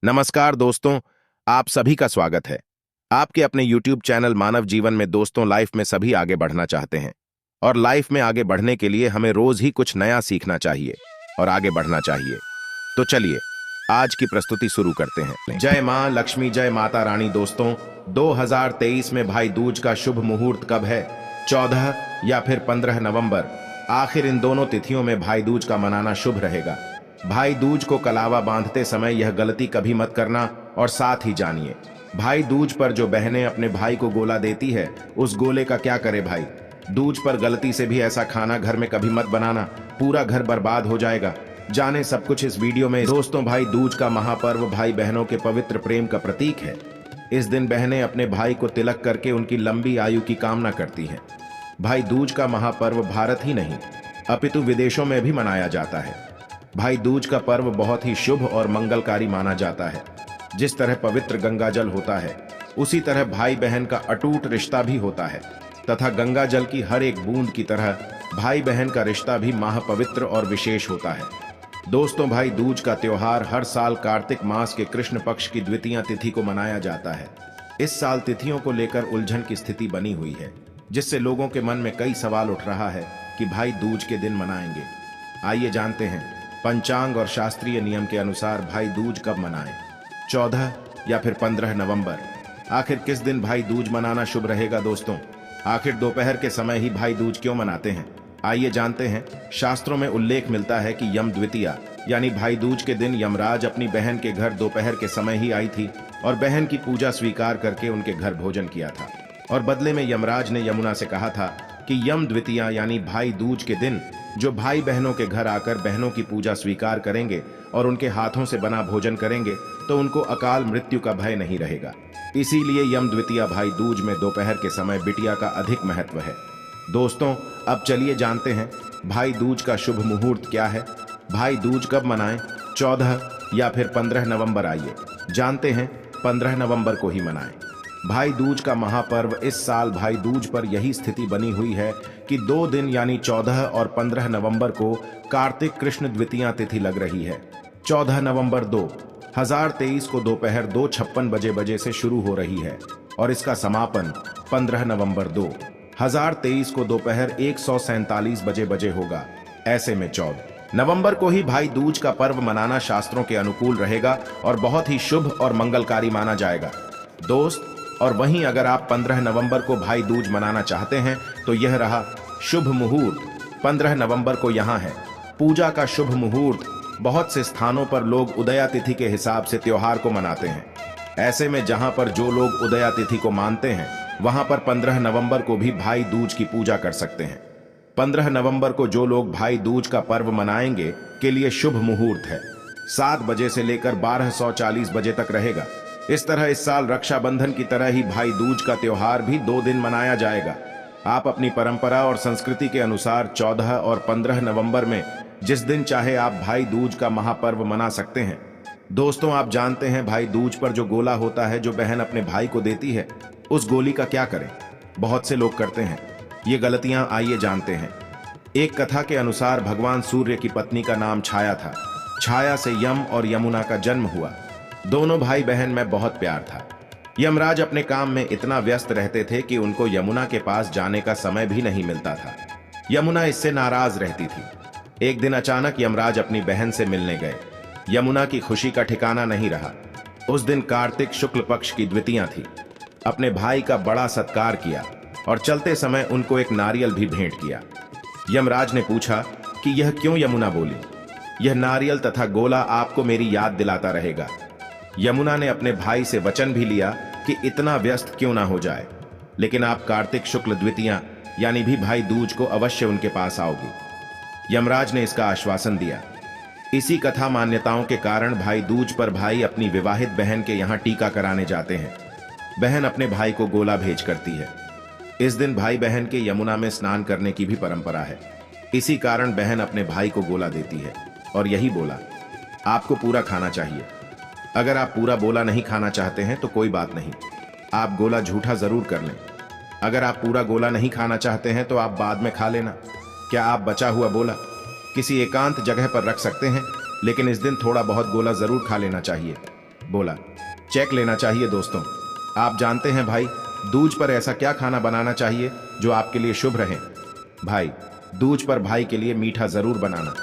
नमस्कार दोस्तों, आप सभी का स्वागत है। आपके अपने YouTube चैनल मानव जीवन में दोस्तों लाइफ में सभी आगे बढ़ना चाहते हैं और लाइफ में आगे बढ़ने के लिए हमें रोज ही कुछ नया सीखना चाहिए और आगे बढ़ना चाहिए। तो चलिए आज की प्रस्तुति शुरू करते हैं। जय मां लक्ष्मी, जय माता रानी। दोस्तों 2023 में भाई दूज का शुभ मुहूर्त कब है? 14 या फिर 15 नवंबर। आखिर इन दोनों तिथियों में भाई दूज का मनाना शुभ रहेगा। भाई दूज को कलावा बांधते समय यह गलती कभी मत करना और साथ ही जानिए भाई दूज पर जो बहनें अपने भाई को गोला देती है उस गोले का क्या करे भाई। दूज पर गलती से भी ऐसा खाना घर में कभी मत बनाना, पूरा घर बर्बाद हो जाएगा। जाने सब कुछ इस वीडियो में। दोस्तों भाई दूज का महापर्व भाई बहनों के पवित्र प्रेम का प्रतीक है। इस दिन बहनें अपने भाई को तिलक करके उनकी लंबी आयु की कामना करती हैं। भाई दूज का महापर्व भारत ही नहीं अपितु विदेशों में भी मनाया जाता है। भाई दूज का पर्व बहुत ही शुभ और मंगलकारी माना जाता है। जिस तरह पवित्र गंगा जल होता है उसी तरह भाई बहन का अटूट रिश्ता भी होता है तथा गंगा जल की हर एक बूंद की तरह भाई बहन का रिश्ता भी महापवित्र और विशेष होता है। दोस्तों भाई दूज का त्योहार हर साल कार्तिक मास के कृष्ण पक्ष की द्वितीया तिथि को मनाया जाता है। इस साल तिथियों को लेकर उलझन की स्थिति बनी हुई है, जिससे लोगों के मन में कई सवाल उठ रहा है कि भाई दूज के दिन मनाएंगे। आइए जानते हैं पंचांग और शास्त्रीय नियम के अनुसार भाई दूज कब मनाएं? 14 या फिर 15 नवंबर। आखिर किस दिन भाई दूज मनाना शुभ रहेगा? दोस्तों आखिर दोपहर के समय ही भाई दूज क्यों मनाते हैं? आइए जानते हैं। शास्त्रों में उल्लेख मिलता है कि यम द्वितीया यानी भाई दूज के दिन यमराज अपनी बहन के घर दोपहर के समय ही आई थी और बहन की पूजा स्वीकार करके उनके घर भोजन किया था और बदले में यमराज ने यमुना से कहा था कि यम द्वितीया यानी भाई दूज के दिन जो भाई बहनों के घर आकर बहनों की पूजा स्वीकार करेंगे और उनके हाथों से बना भोजन करेंगे तो उनको अकाल मृत्यु का भय नहीं रहेगा। इसीलिए यम द्वितीया भाई दूज में दोपहर के समय बिटिया का अधिक महत्व है। दोस्तों अब चलिए जानते हैं भाई दूज का शुभ मुहूर्त क्या है। भाई दूज कब मनाएं? 14 या फिर 15 नवंबर। आइए जानते हैं 15 नवंबर को ही मनाएं। भाई दूज का महापर्व इस साल भाई दूज पर यही स्थिति बनी हुई है कि 2 दिन यानी 14 और 15 नवंबर को कार्तिक कृष्ण द्वितीया तिथि लग रही है। 14 नवंबर 2023 को दोपहर 2:56 बजे से शुरू हो रही है और इसका समापन 15 नवंबर 2023 को दोपहर 1:47 बजे होगा। ऐसे में 14 नवंबर को ही भाई दूज का पर्व मनाना शास्त्रों के अनुकूल रहेगा और बहुत ही शुभ और मंगलकारी माना जाएगा दोस्त। और वहीं अगर आप 15 नवंबर को भाई दूज मनाना चाहते हैं तो यह रहा शुभ मुहूर्त। 15 नवंबर को यहाँ है पूजा का शुभ मुहूर्त। बहुत से स्थानों पर लोग उदया तिथि के हिसाब से त्योहार को मनाते हैं। ऐसे में जहां पर जो लोग उदया तिथि को मानते हैं वहां पर 15 नवंबर को भी भाई दूज की पूजा कर सकते हैं। 15 नवंबर को जो लोग भाई दूज का पर्व मनाएंगे के लिए शुभ मुहूर्त है 7 बजे से लेकर 12:40 बजे तक रहेगा। इस तरह इस साल रक्षाबंधन की तरह ही भाई दूज का त्योहार भी 2 दिन मनाया जाएगा। आप अपनी परंपरा और संस्कृति के अनुसार 14 और 15 नवंबर में जिस दिन चाहे आप भाई दूज का महापर्व मना सकते हैं। दोस्तों आप जानते हैं भाई दूज पर जो गोला होता है जो बहन अपने भाई को देती है उस गोली का क्या करें? बहुत से लोग करते हैं ये गलतियां। आइए जानते हैं। एक कथा के अनुसार भगवान सूर्य की पत्नी का नाम छाया था। छाया से यम और यमुना का जन्म हुआ। दोनों भाई बहन में बहुत प्यार था। यमराज अपने काम में इतना व्यस्त रहते थे कि उनको यमुना के पास जाने का समय भी नहीं मिलता था। यमुना इससे नाराज रहती थी। एक दिन अचानक यमराज अपनी बहन से मिलने गए। यमुना की खुशी का ठिकाना नहीं रहा। उस दिन कार्तिक शुक्ल पक्ष की द्वितीया थी। अपने भाई का बड़ा सत्कार किया और चलते समय उनको एक नारियल भी भेंट किया। यमराज ने पूछा कि यह क्यों यमुना बोली? यह नारियल तथा गोला आपको मेरी याद दिलाता रहेगा। यमुना ने अपने भाई से वचन भी लिया कि इतना व्यस्त क्यों ना हो जाए, लेकिन आप कार्तिक शुक्ल द्वितीया यानी भी भाई दूज को अवश्य उनके पास आओगे। यमराज ने इसका आश्वासन दिया। इसी कथा मान्यताओं के कारण भाई दूज पर भाई अपनी विवाहित बहन के यहाँ टीका कराने जाते हैं। बहन अपने भाई को गोला भेज करती है। इस दिन भाई बहन के यमुना में स्नान करने की भी परंपरा है। इसी कारण बहन अपने भाई को गोला देती है और यही बोला आपको पूरा खाना चाहिए। अगर आप पूरा बोला नहीं खाना चाहते हैं तो कोई बात नहीं, आप गोला झूठा जरूर कर लें। अगर आप पूरा गोला नहीं खाना चाहते हैं तो आप बाद में खा लेना। क्या आप बचा हुआ बोला किसी एकांत जगह पर रख सकते हैं, लेकिन इस दिन थोड़ा बहुत गोला जरूर खा लेना चाहिए। बोला, चेक लेना चाहिए दोस्तों। आप जानते हैं भाई, दूज पर ऐसा क्या खाना बनाना चाहिए जो आपके लिए शुभ रहे? भाई, दूज पर भाई के लिए मीठा जरूर बनाना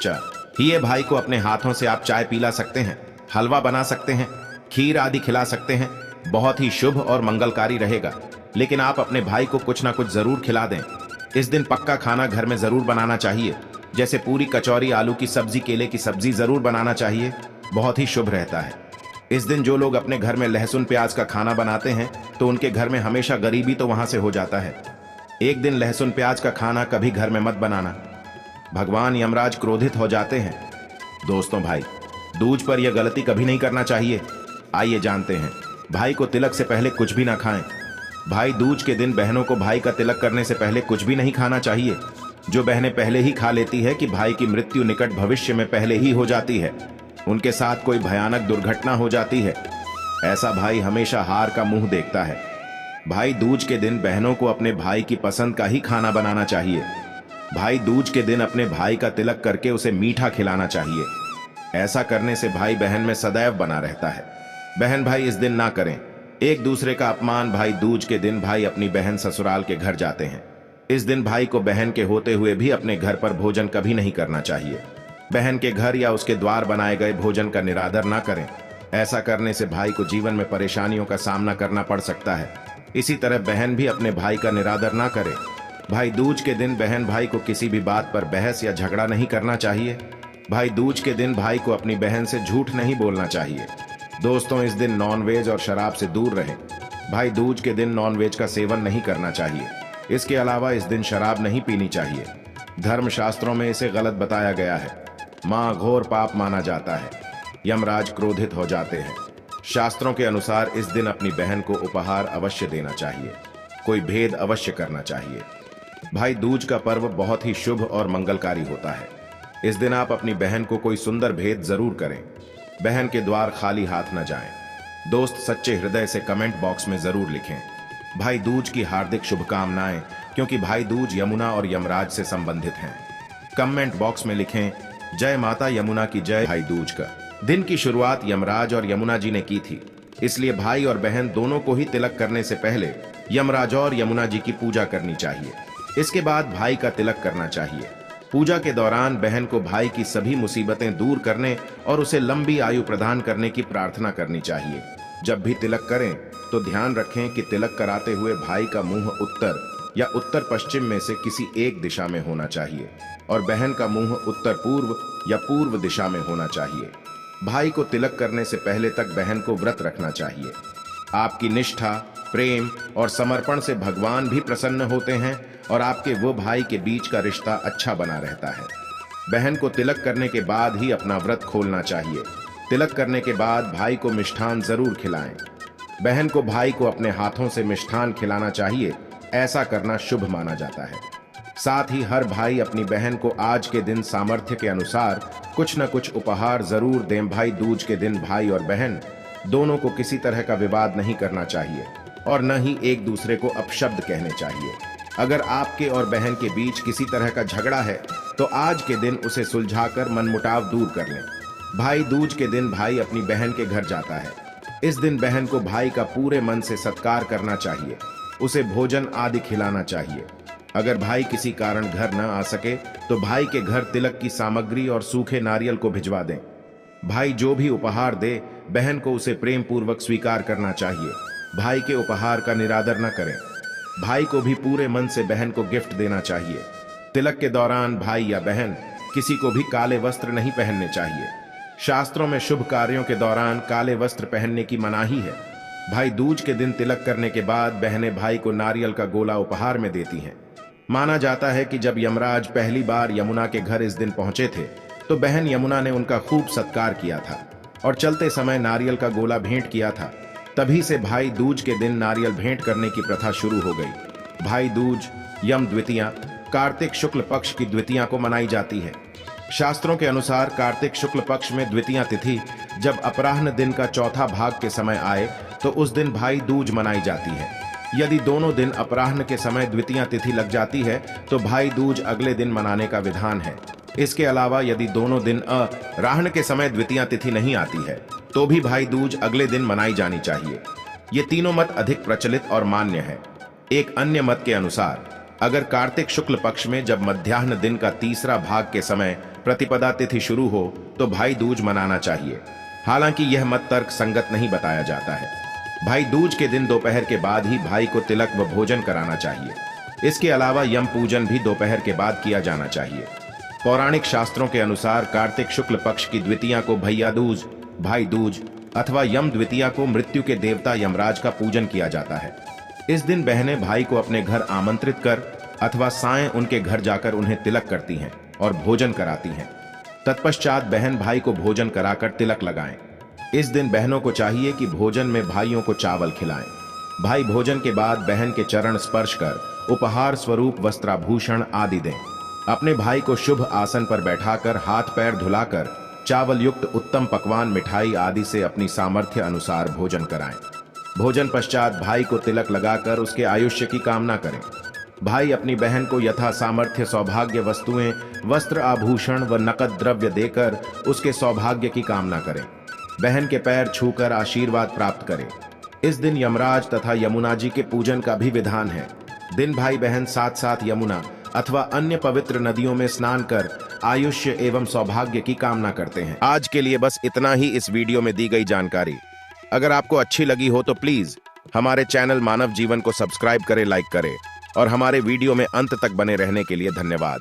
चाहिए। भाई को अपने हाथों से आप चाय पिला सकते हैं, हलवा बना सकते हैं, खीर आदि खिला सकते हैं, बहुत ही शुभ और मंगलकारी रहेगा। लेकिन आप अपने भाई को कुछ ना कुछ जरूर खिला दें। इस दिन पक्का खाना घर में जरूर बनाना चाहिए, जैसे पूरी, कचौरी, आलू की सब्जी, केले की सब्जी जरूर बनाना चाहिए, बहुत ही शुभ रहता है। इस दिन जो लोग अपने घर में लहसुन प्याज का खाना बनाते हैं तो उनके घर में हमेशा गरीबी तो वहां से हो जाता है। एक दिन लहसुन प्याज का खाना कभी घर में मत बनाना, भगवान यमराज क्रोधित हो जाते हैं। दोस्तों भाई, दूज पर यह गलती कभी नहीं करना चाहिए। आइए जानते हैं, भाई को तिलक से पहले कुछ भी ना खाएं। भाई दूज के दिन बहनों को भाई का तिलक करने से पहले कुछ भी नहीं खाना चाहिए। जो बहनें पहले ही खा लेती है कि भाई की मृत्यु निकट भविष्य में पहले ही हो जाती है, उनके साथ कोई भयानक दुर्घटना हो जाती है, ऐसा भाई हमेशा हार का मुंह देखता है। भाई दूज के दिन बहनों को अपने भाई की पसंद का ही खाना बनाना चाहिए। भाई दूज के दिन अपने भाई का तिलक करके उसे मीठा खिलाना चाहिए। ऐसा करने से भाई बहन में सदैव बना रहता है। बहन भाई इस दिन ना करें एक दूसरे का अपमान। भाई दूज के दिन भाई अपनी बहन ससुराल के घर जाते हैं। इस दिन भाई को बहन के होते हुए भी अपने घर पर भोजन कभी नहीं करना चाहिए। बहन के घर या उसके द्वार बनाए गए भोजन का निरादर ना करें। ऐसा करने से भाई को जीवन में परेशानियों का सामना करना पड़ सकता है। इसी तरह बहन भी अपने भाई का निरादर ना करे। भाई दूज के दिन बहन भाई को किसी भी बात पर बहस या झगड़ा नहीं करना चाहिए। भाई दूज के दिन भाई को अपनी बहन से झूठ नहीं बोलना चाहिए। दोस्तों, इस दिन नॉनवेज और शराब से दूर रहें। भाई दूज के दिन नॉनवेज का सेवन नहीं करना चाहिए। इसके अलावा इस दिन शराब नहीं पीनी चाहिए। धर्मशास्त्रों में इसे गलत बताया गया है। मां घोर पाप माना जाता है। यमराज क्रोधित हो जाते हैं। शास्त्रों के अनुसार इस दिन अपनी बहन को उपहार अवश्य देना चाहिए, कोई भेद अवश्य करना चाहिए। भाई दूज का पर्व बहुत ही शुभ और मंगलकारी होता है। इस दिन आप अपनी बहन को कोई सुंदर भेद जरूर करें। बहन के द्वार खाली हाथ न जाएं। दोस्त सच्चे हृदय से कमेंट बॉक्स में जरूर लिखें भाई दूज की हार्दिक शुभकामनाएं, क्योंकि भाई दूज यमुना और यमराज से संबंधित हैं। कमेंट बॉक्स में लिखें जय माता यमुना की जय। भाई दूज का दिन की शुरुआत यमराज और यमुना जी ने की थी, इसलिए भाई और बहन दोनों को ही तिलक करने से पहले यमराज और यमुना जी की पूजा करनी चाहिए। इसके बाद भाई का तिलक करना चाहिए। पूजा के दौरान बहन को भाई की सभी मुसीबतें दूर करने और उसे लंबी आयु प्रदान करने की प्रार्थना करनी चाहिए। जब भी तिलक करें तो ध्यान रखें कि तिलक कराते हुए भाई का मुंह उत्तर या उत्तर पश्चिम में से किसी एक दिशा में होना चाहिए और बहन का मुंह उत्तर पूर्व या पूर्व दिशा में होना चाहिए। भाई को तिलक करने से पहले तक बहन को व्रत रखना चाहिए। आपकी निष्ठा, प्रेम और समर्पण से भगवान भी प्रसन्न होते हैं और आपके वो भाई के बीच का रिश्ता अच्छा बना रहता है। बहन को तिलक करने के बाद ही अपना व्रत खोलना चाहिए। तिलक करने के बाद भाई को मिष्ठान जरूर खिलाएं। बहन को भाई को अपने हाथों से मिष्ठान खिलाना चाहिए, ऐसा करना शुभ माना जाता है। साथ ही हर भाई अपनी बहन को आज के दिन सामर्थ्य के अनुसार कुछ न कुछ उपहार जरूर दें। भाई दूज के दिन भाई और बहन दोनों को किसी तरह का विवाद नहीं करना चाहिए और न ही एक दूसरे को अपशब्द कहने चाहिए। अगर आपके और बहन के बीच किसी तरह का झगड़ा है तो आज के दिन उसे सुलझाकर मनमुटाव दूर कर लें। भाई दूज के दिन भाई अपनी बहन के घर जाता है। इस दिन बहन को भाई का पूरे मन से सत्कार करना चाहिए, उसे भोजन आदि खिलाना चाहिए। अगर भाई किसी कारण घर न आ सके तो भाई के घर तिलक की सामग्री और सूखे नारियल को भिजवा दें। भाई जो भी उपहार दे, बहन को उसे प्रेम पूर्वक स्वीकार करना चाहिए। भाई के उपहार का निरादर न करें। भाई को भी पूरे मन से बहन को गिफ्ट देना चाहिए। तिलक के दौरान भाई या बहन किसी को भी काले वस्त्र नहीं पहनने चाहिए। शास्त्रों में शुभ कार्यों के दौरान काले वस्त्र पहनने की मनाही है। भाई दूज के दिन तिलक करने के बाद बहनें भाई को नारियल का गोला उपहार में देती हैं। माना जाता है कि जब यमराज पहली बार यमुना के घर इस दिन पहुंचे थे तो बहन यमुना ने उनका खूब सत्कार किया था और चलते समय नारियल का गोला भेंट किया था। तभी से भाई दूज के दिन नारियल भेंट करने की प्रथा शुरू हो गई। भाई दूज यम द्वितीया कार्तिक शुक्ल पक्ष की द्वितीया को मनाई जाती है। शास्त्रों के अनुसार कार्तिक शुक्ल पक्ष में द्वितीया तिथि जब अपराह्न दिन का चौथा भाग के समय आए तो उस दिन भाई दूज मनाई जाती है। यदि दोनों दिन अपराह्न के समय द्वितीया तिथि लग जाती है तो भाई दूज अगले दिन मनाने का विधान है। इसके अलावा यदि दोनों दिन राह्न के समय द्वितीया तिथि नहीं आती है तो भी भाई दूज अगले दिन मनाई जानी चाहिए। ये तीनों मत अधिक प्रचलित और मान्य है। एक अन्य मत के अनुसार अगर कार्तिक शुक्ल पक्ष में जब मध्याह्न दिन का तीसरा भाग के समय प्रतिपदा तिथि शुरू हो तो भाई दूज मनाना चाहिए। हालांकि यह मत तर्क संगत नहीं बताया जाता है। भाई दूज के दिन दोपहर के बाद ही भाई को तिलक व भोजन कराना चाहिए। इसके अलावा यम पूजन भी दोपहर के बाद किया जाना चाहिए। पौराणिक शास्त्रों के अनुसार कार्तिक शुक्ल पक्ष की द्वितीया को भैया दूज, भाई दूज अथवा यम द्वितीया को मृत्यु के देवता यमराज का पूजन किया जाता है। इस दिन बहनें भाई को अपने घर आमंत्रित कर अथवा साएं उनके घर जाकर उन्हें तिलक करती हैं और भोजन कराती हैं। तत्पश्चात बहन भाई को भोजन कराकर तिलक लगाएं। इस दिन बहनों को चाहिए कि भोजन में भाइयों को चावल खिलाएं। भाई भोजन के बाद बहन के चरण स्पर्श कर उपहार स्वरूप वस्त्राभूषण आदि दें। अपने भाई को शुभ आसन पर बैठाकर हाथ पैर धुलाकर चावल युक्त उत्तम पकवान मिठाई आदि से अपनी सामर्थ्य अनुसार भोजन कराएं। भोजन पश्चात भाई को तिलक लगाकर उसके आयुष्य की कामना करें। भाई अपनी बहन को यथा सामर्थ्य सौभाग्य वस्तुएं, वस्त्र आभूषण व नकद द्रव्य देकर उसके सौभाग्य की कामना करें। बहन के पैर छूकर आशीर्वाद प्राप्त करें। इस दिन यमराज तथा यमुना जी के पूजन का भी विधान है। दिन भाई बहन साथ साथ यमुना अथवा अन्य पवित्र नदियों में स्नान कर आयुष्य एवं सौभाग्य की कामना करते हैं। आज के लिए बस इतना ही इस वीडियो में दी गई जानकारी। अगर आपको अच्छी लगी हो तो प्लीज हमारे चैनल मानव जीवन को सब्सक्राइब करें, लाइक करें और हमारे वीडियो में अंत तक बने रहने के लिए धन्यवाद।